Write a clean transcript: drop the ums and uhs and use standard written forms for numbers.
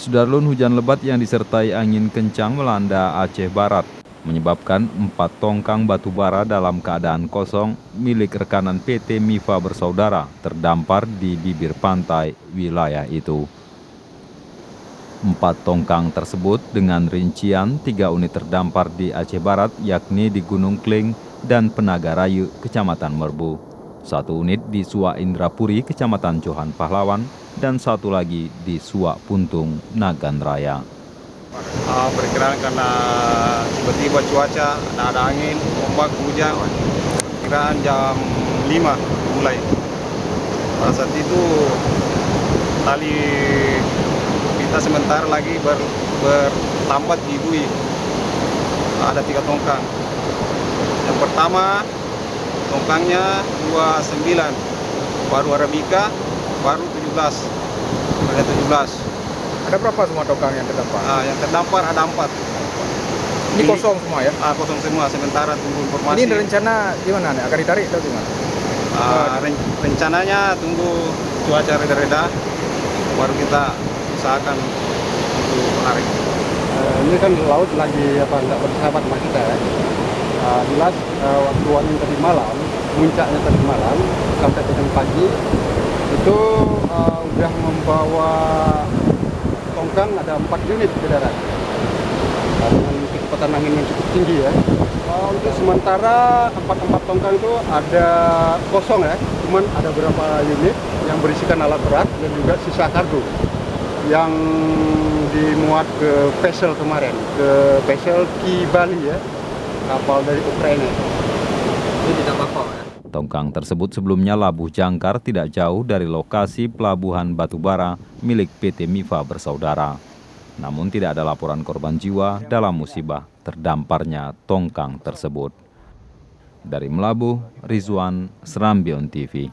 Sudarlun, hujan lebat yang disertai angin kencang melanda Aceh Barat, menyebabkan 4 tongkang batu bara dalam keadaan kosong milik rekanan PT Mifa Bersaudara terdampar di bibir pantai wilayah itu. 4 tongkang tersebut dengan rincian 3 unit terdampar di Aceh Barat, yakni di Gunung Kling dan Penagarayu, Kecamatan Merbu. 1 unit di Suak Indrapuri, Kecamatan Johan Pahlawan, dan 1 lagi di Suak Puntung, Nagan Raya. Perkiraan karena tiba-tiba cuaca, ada angin, ombak, hujan, perkiraan jam 5 mulai. Pada saat itu tali kita sementara lagi bertambat di bui. Ada 3 tongkang. Yang pertama tongkangnya 29, baru Arabica, baru 17. Ada 17. Ada berapa semua tongkang yang terdampar? Yang terdampar ada 4. Ini kosong semua ya? Kosong semua, sementara tunggu informasi. Ini rencana gimana nih? Akan ditarik atau gimana? Rencananya tunggu cuaca reda-reda, baru kita usahakan untuk menarik. Ini kan laut lagi nggak bersahabat sama kita ya. Jelas waktu angin tadi malam, puncaknya tadi malam sampai dengan pagi itu udah membawa tongkang ada 4 unit ke darat dengan kecepatan angin yang cukup tinggi ya. Untuk sementara 4 tongkang itu ada kosong ya, cuman ada beberapa unit yang berisikan alat berat dan juga sisa kargo yang dimuat ke vessel kemarin, ke vessel Ki Bali ya, kapal dari Ukraina. Ini tidak apa-apa ya. Tongkang tersebut sebelumnya labuh jangkar tidak jauh dari lokasi pelabuhan batubara milik PT Mifa Bersaudara. Namun tidak ada laporan korban jiwa dalam musibah terdamparnya tongkang tersebut. Dari Melabuh, Rizwan, Serambion TV.